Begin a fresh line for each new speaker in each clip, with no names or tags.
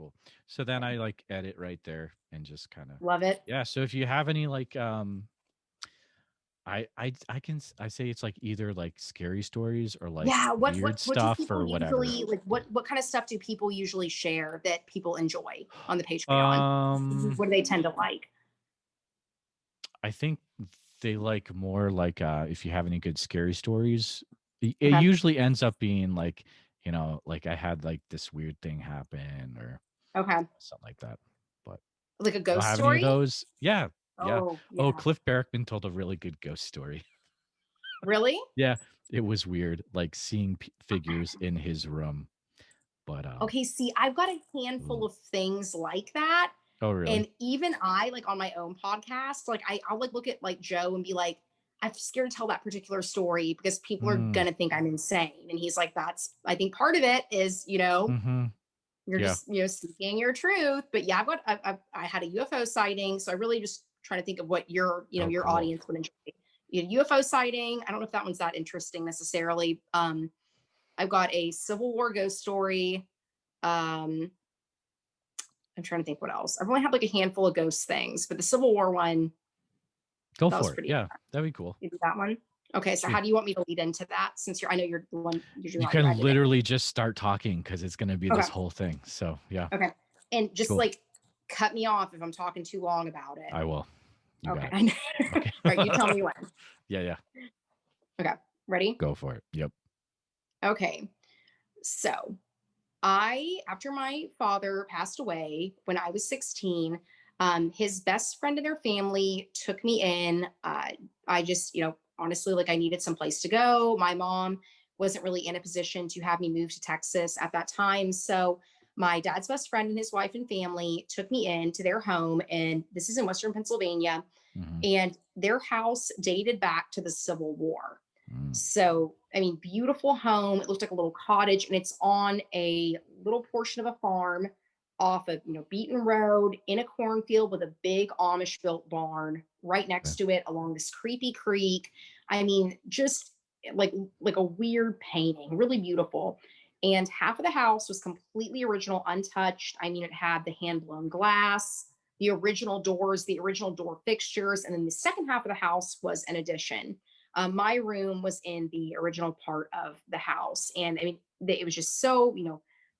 cool. So then I like edit right there and just kind of,
Love it.
yeah. So if you have any like, I say it's like either like scary stories or like
Yeah.
weird
What do
stuff
people
or whatever.
usually like? What kind of stuff do people usually share that people enjoy on the Patreon?
Um,
What do they tend to like?
I think they like more like if you have any good scary stories, it
Okay.
usually ends up being like, like I had like this weird thing happen or
Okay.
something like that. But
Like a
y'all
ghost
have any of
story?
those? Yeah, yeah.
Oh,
Oh,
yeah.
Cliff Barrickman told a really good ghost story.
Really?
Yeah, it was weird, like seeing figures in his room. But
Okay, see, I've got a handful
ooh.
of things like that.
Oh really?
And even I, like on my own podcast, like I'll like look at like Joe and be like, I'm scared to tell that particular story because people are
Mm,
gonna think I'm insane. And he's like, that's I think part of it is,
mm-hmm.
you're
Yeah.
just, speaking your truth. But yeah, I had a UFO sighting. So I really just trying to think of what
Oh,
your
cool.
audience would enjoy. UFO sighting. I don't know if that one's that interesting necessarily. I've got a Civil War ghost story. Um, I'm trying to think what else. I've only had like a handful of ghost things, but the Civil War one,
Go
that was
for it.
pretty.
Yeah, that'd be cool.
Maybe that one. Okay, so
Shoot.
how do you want me to lead into that? Since I know you're the one you're doing
You
all your
can
editing.
literally just start talking because it's going to be this
Okay,
whole thing. So, yeah,
okay, and just
cool.
like cut me off if I'm talking too long about it.
I will. You
Okay,
got it.
I know.
Okay.
All right, you tell me when.
Yeah, yeah.
Okay, ready?
Go for it. Yep.
Okay, so after my father passed away when I was 16, his best friend and their family took me in. I just, honestly, like I needed some place to go. My mom wasn't really in a position to have me move to Texas at that time. So my dad's best friend and his wife and family took me in to their home. And this is in Western Pennsylvania.
Mm-hmm.
And their house dated back to the Civil War.
Mm.
So, I mean, beautiful home. It looked like a little cottage, and it's on a little portion of a farm off of, Beaton Road in a cornfield with a big Amish built barn right
Okay.
next to it along this creepy creek. I mean, just like a weird painting, really beautiful. And half of the house was completely original, untouched. I mean, it had the hand blown glass, the original doors, the original door fixtures, and then the second half of the house was an addition. My room was in the original part of the house, and I mean, it was just so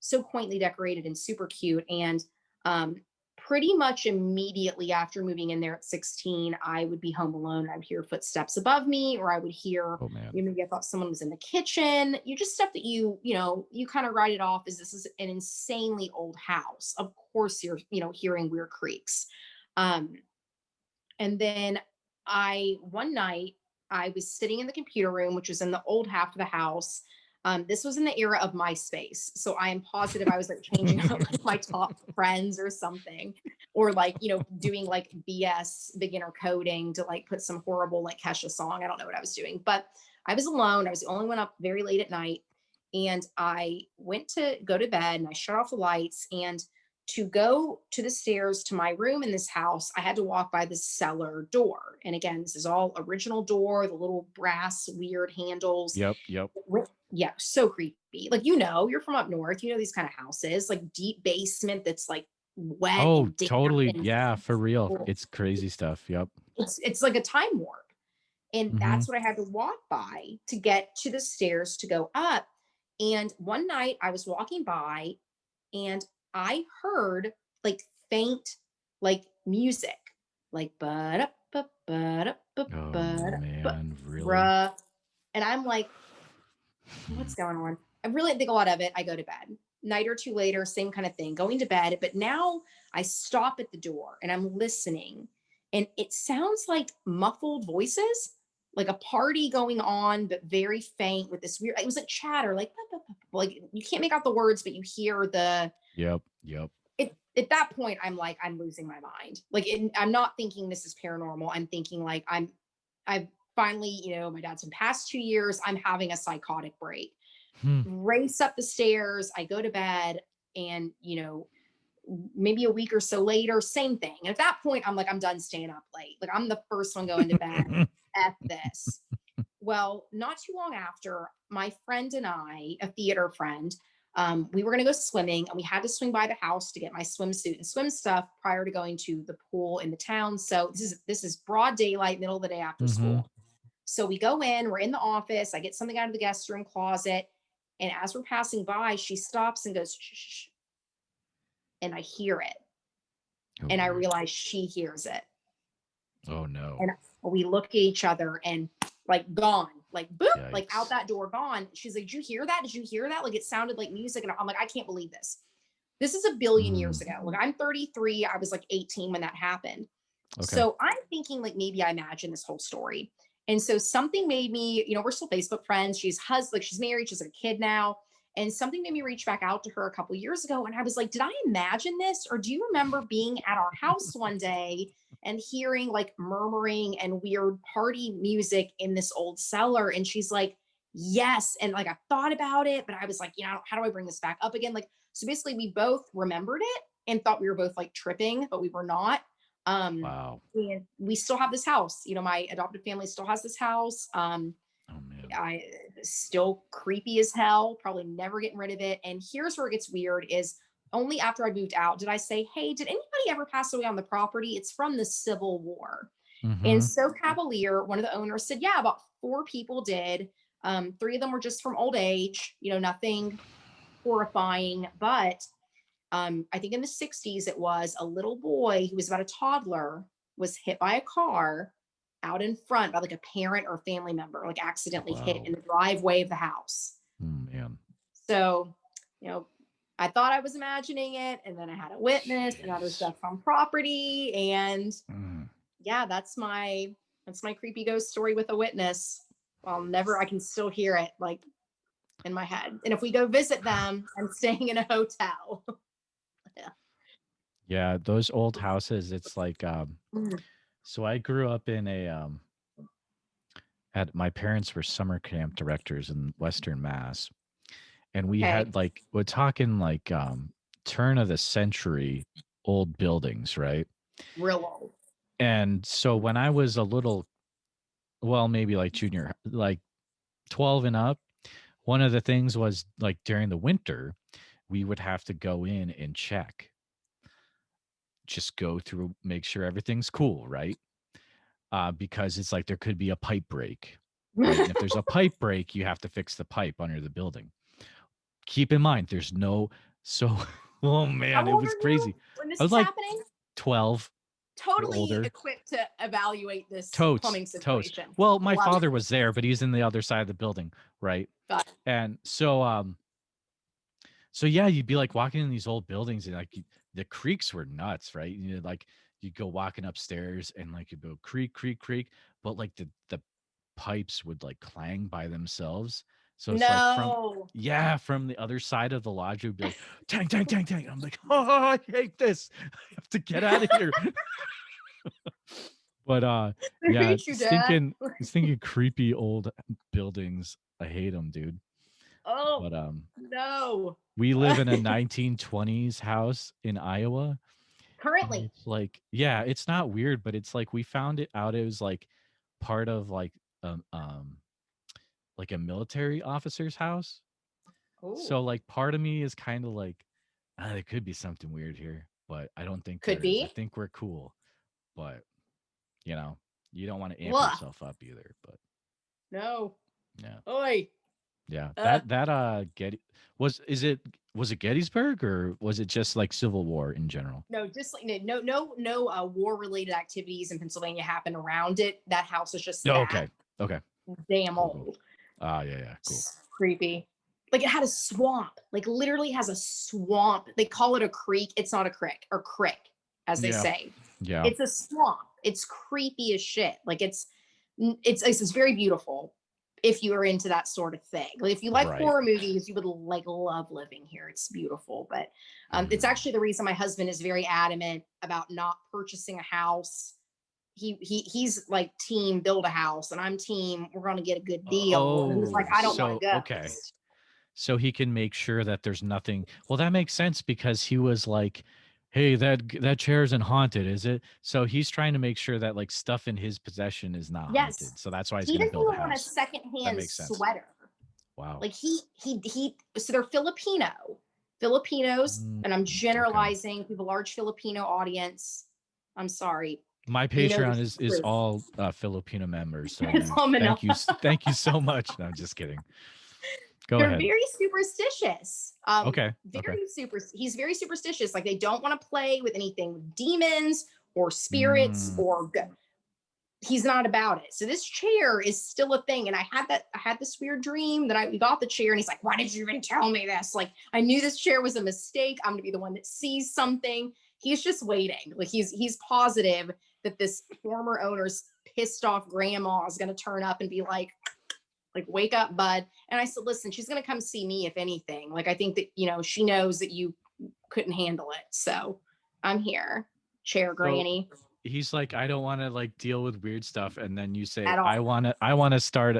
so quaintly decorated and super cute. And um, pretty much immediately after moving in there at 16, I would be home alone. I would hear footsteps above me, or I would hear,
Oh, man.
maybe I thought someone was in the kitchen. You just stuff that you kind of write it off as this is an insanely old house. Of course, you're hearing weird creaks. Um, and then one night, I was sitting in the computer room, which was in the old half of the house. This was in the era of MySpace. So I am positive I was like changing out like my top friends or something, or like, doing like BS beginner coding to like put some horrible like Kesha song. I don't know what I was doing, but I was alone. I was the only one up very late at night. And I went to go to bed and I shut off the lights. And to go to the stairs to my room in this house, I had to walk by the cellar door. And again, this is all original door, the little brass weird handles.
Yep. Yep.
Yeah, so creepy. Like, you're from up north, these kind of houses, like deep basement that's like wet
Oh,
and damp
totally.
and
Yeah, for real. It's crazy stuff. Yep.
it's like a time warp. And
Mm-hmm.
that's what I had to walk by to get to the stairs to go up. And one night I was walking by and I heard like faint like music, like ba ba ba ba
Oh,
ba
man. Really?
bruh. And I'm like, what's going on? I really didn't think a lot of it. I go to bed. Night or two later, same kind of thing, going to bed. But now I stop at the door and I'm listening. And it sounds like muffled voices, like a party going on, but very faint with this weird, it was like chatter, like you can't make out the words, but you hear the,
Yep. Yep.
at that point, I'm like, I'm losing my mind. Like, I'm not thinking this is paranormal. I'm thinking like I've finally, my dad's been past 2 years. I'm having a psychotic break.
Hmm.
Race up the stairs. I go to bed, and maybe a week or so later, same thing. And at that point, I'm like, I'm done staying up late. Like, I'm the first one going to bed. F this. Well, not too long after, my friend and I, a theater friend, We were going to go swimming, and we had to swing by the house to get my swimsuit and swim stuff prior to going to the pool in the town. So this is broad daylight, middle of the day after
Mhm.
school. So we go in, we're in the office. I get something out of the guest room closet. And as we're passing by, she stops and goes, shh, shh, shh, and I hear it.
Oh,
And I
weird.
realize she hears it.
Oh, no.
And we look at each other and like gone, like boop, like out
Yikes.
that door, gone. She's like, did you hear that? Did you hear that? Like it sounded like music. And I'm like, I can't believe this. This is a billion years
Mm,
ago. Like I'm 33. I was like 18 when that happened.
okay.
So I'm thinking like maybe I imagined this whole story. And so something made me, we're still Facebook friends. Like she's married, she's a kid now. And something made me reach back out to her a couple years ago. And I was like, did I imagine this? Or do you remember being at our house one day and hearing like murmuring and weird party music in this old cellar? And she's like, yes. And like I thought about it, but I was like, how do I bring this back up again? Like, so basically we both remembered it and thought we were both like tripping, but we were not. um
Wow.
and we still have this house. My adopted family still has this house.
Oh, man.
I still creepy as hell, probably never getting rid of it. And here's where it gets weird is only after I moved out did I say, hey, did anybody ever pass away on the property? It's from the Civil War. And
Mhm.
so cavalier, one of the owners said, yeah, about four people did. Three of them were just from old age, nothing horrifying. But I think in the 60s, it was a little boy who was about a toddler was hit by a car out in front by like a parent or family member, like accidentally hit in
Wow.
the driveway of the house.
Mm, man.
So, you know, I thought I was imagining it, and then I had a witness and other
Jeez.
stuff on property. And
Mm.
yeah, that's my creepy ghost story with a witness. I can still hear it like in my head. And if we go visit them, I'm staying in a hotel. Yeah.
Yeah, those old houses, it's like,
Mm,
so I grew up in a, my parents were summer camp directors in Western Mass, and we
okay.
had like, we're talking like, turn of the century old buildings, right?
Real old.
And so when I was a little, well, maybe like junior, like 12 and up, one of the things was like during the winter, we would have to go in and check, just go through, make sure everything's cool, right? Because it's like there could be a pipe break, right? And if there's a pipe break, you have to fix the pipe under the building. Keep in mind, there's no, so, oh
How
man, it
old
was
are you
crazy.
when
I
this
was
is
like
happening?
12 or
Totally
older.
equipped to evaluate this
Totes,
plumbing
totes.
situation.
Well, my
Love
father
it.
was there, but he's in the other side of the building, right?
Got it.
And so yeah, you'd be like walking in these old buildings and like the creaks were nuts, right? Like you'd go walking upstairs and like you'd go creak, creak, creak, but like the pipes would like clang by themselves. So it's like
No.
from the other side of the lodge, it would be like tang, tang, tang, tang. I'm like, oh, I hate this. I have to get out of here. But
I
yeah,
hate you, Dad.
it's thinking creepy old buildings. I hate them, dude.
Oh
But
no.
we live in a 1920s house in Iowa. And
Currently.
it's like, yeah, it's not weird, but it's like we found it out. It was like part of um um like a military officer's house.
Oh,
So like part of me is kind of like, there could be something weird here, but I don't think
could
there is. I
be.
think we're cool, but you know, you don't want to amp
Blah.
yourself up either. But
No.
yeah.
Oi.
Yeah,
Uh,
that was it Gettysburg or was it just like Civil War in general?
no, just like no war related activities in Pennsylvania happen around it. That house is just
Oh,
that
okay. Okay.
damn
Cool, cool.
old.
Ah, yeah, yeah, cool.
It's creepy. Like it had a swamp, like literally has a swamp. They call it a creek. It's not a crick or crick, as they
Yeah.
say.
Yeah.
It's a swamp. It's creepy as shit. Like it's very beautiful if you are into that sort of thing. Like if you like
Right.
horror movies, you would like love living here. It's beautiful. But it's
Mm.
actually the reason my husband is very adamant about not purchasing a house. He's like team build a house, and I'm team we're going to get a good deal. And he's like,
Oh,
I don't want
so
a
okay.
ghost.
So he can make sure that there's nothing. Well, that makes sense because he was like, "Hey, that chair isn't haunted, is it?" So he's trying to make sure that like stuff in his possession is not
Yes,
haunted. So that's why he's
he
going to
doesn't
build a
even want a
house. That
secondhand
makes sense.
sweater.
Wow.
Like he so they're Filipinos,
Mm,
and I'm
okay.
generalizing. We have a large Filipino audience. I'm sorry.
My
You know
Patreon
this is
is
true.
all Filipino members, so
It's all Manila.
thank you so much. No, I'm just kidding. Go
They're
ahead.
very superstitious.
Okay. Okay.
He's very superstitious. Like they don't want to play with anything with demons or spirits
Mm,
or he's not about it. So this chair is still a thing. And I had this weird dream that we got the chair and he's like, why did you even tell me this? Like, I knew this chair was a mistake. I'm gonna be the one that sees something. He's just waiting. Like he's positive that this former owner's pissed off grandma is gonna turn up and be like wake up, bud. And I said, listen, she's gonna come see me if anything. Like I think that, she knows that you couldn't handle it. So I'm here, chair
so
granny,
he's like, I don't want to like deal with weird stuff, and then you say,
at all.
I want to start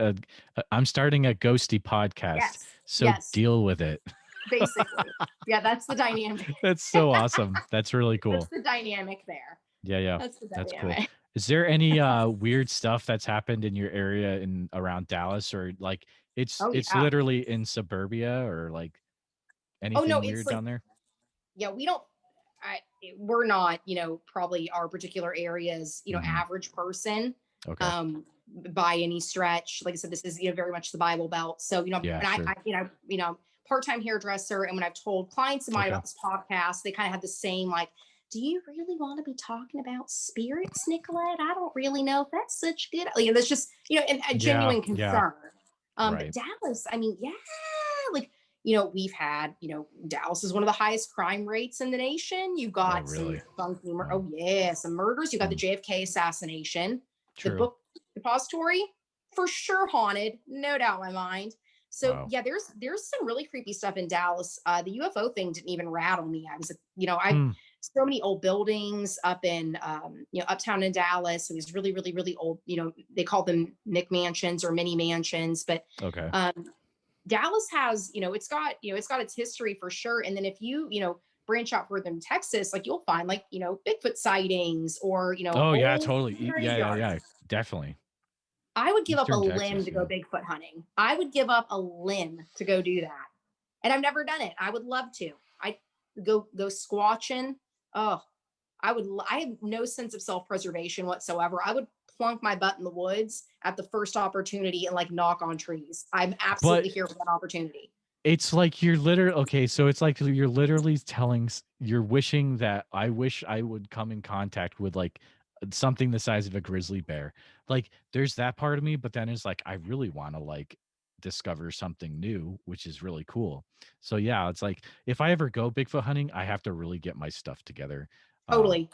I'm starting a ghosty podcast,
Yes,
so
yes.
deal with it.
Basically. Yeah, that's the dynamic.
That's so awesome. That's really
That's
cool.
the dynamic there.
Yeah, yeah.
That's the
That's cool.
dynamic.
Is there any weird stuff that's happened in your area in around Dallas, or like
Oh
it's
yeah.
literally in suburbia, or like
Oh no,
anything
it's
weird
like,
down there?
yeah, we don't I we're not, probably our particular areas,
Hmm.
average person
Okay.
um by any stretch. Like I said, this is, very much the Bible Belt. So,
Yeah,
and
sure.
part-time hairdresser. And when I've told clients of mine
Okay.
about this podcast, they kind of have the same like, do you really want to be talking about spirits, Nicolette? I don't really know if that's such good. That's just, and a
Yeah,
genuine
yeah.
concern. But
Right.
Dallas, I mean, yeah, like, we've had, Dallas is one of the highest crime rates in the nation. You
Oh,
got some
really?
funky,
Wow.
oh yeah, some murders. You got the
Hmm.
JFK assassination, the
True.
book depository, for sure haunted, no doubt in my mind. So
Wow.
yeah, there's some really creepy stuff in Dallas. The UFO thing didn't even rattle me. I was, I
Hmm.
so many old buildings up in, uptown in Dallas. It was really, really, really old. They call them Nick mansions or mini mansions, but
Okay.
um, Dallas has, it's got its history for sure. And then if you, branch out further in Texas, like you'll find like, Bigfoot sightings or,
Oh yeah,
old
totally. Yeah, yeah,
graveyards.
yeah. Definitely.
I would give up a
Eastern
limb
Texas,
to go
yeah.
Bigfoot hunting. I would give up a limb to go do that. And I've never done it. I would love to. I go squatching. Oh, I have no sense of self-preservation whatsoever. I would plunk my butt in the woods at the first opportunity and like knock on trees. I'm
But
absolutely here for that opportunity.
it's like you're literally okay, so it's like you're literally you're wishing that I wish I would come in contact with like something the size of a grizzly bear. Like there's that part of me, but then it's like I really want to like discover something new, which is really cool. So yeah, it's like if I ever go Bigfoot hunting, I have to really get my stuff together. Uh
Totally.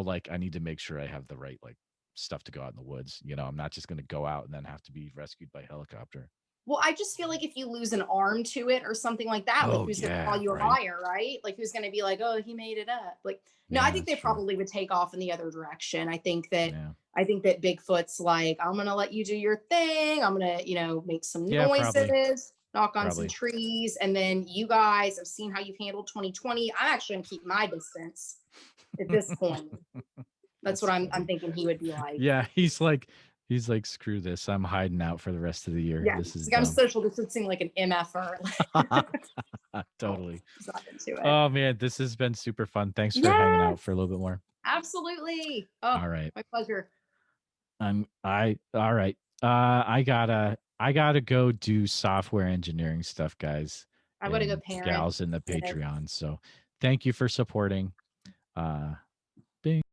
like I need to make sure I have the right like stuff to go out in the woods. I'm not just going to go out and then have to be rescued by helicopter.
Well, I just feel like if you lose an arm to it or something like that, like
Oh
who's going to call
yeah,
you a
right.
liar, right? Like who's going to be like, oh, he made it up. Like, no, I
Yeah,
think
that's
they
true.
probably would take off in the other direction.
Yeah.
I think that Bigfoot's like, I'm going to let you do your thing. I'm going to, make some
Yeah, probably.
noises, knock on some
Probably.
trees, and then you guys have seen how you've handled 2020. I'm actually going to keep my distance at this point. That's
That's
what I'm
funny.
thinking he would be like.
Yeah, he's like, screw this. I'm hiding out for the rest of the year.
Yeah,
This is
like I'm
dumb.
social distancing like an MFer. Oh,
Totally.
he's not into it.
Oh man, this has been super fun. Thanks for hanging out for a
Yes,
little bit more.
absolutely. Oh,
All right.
my pleasure.
I all right. I gotta go do software engineering stuff, guys
I want to go
and
parent.
gals in the
Yes.
Patreon. So thank you for supporting. Uh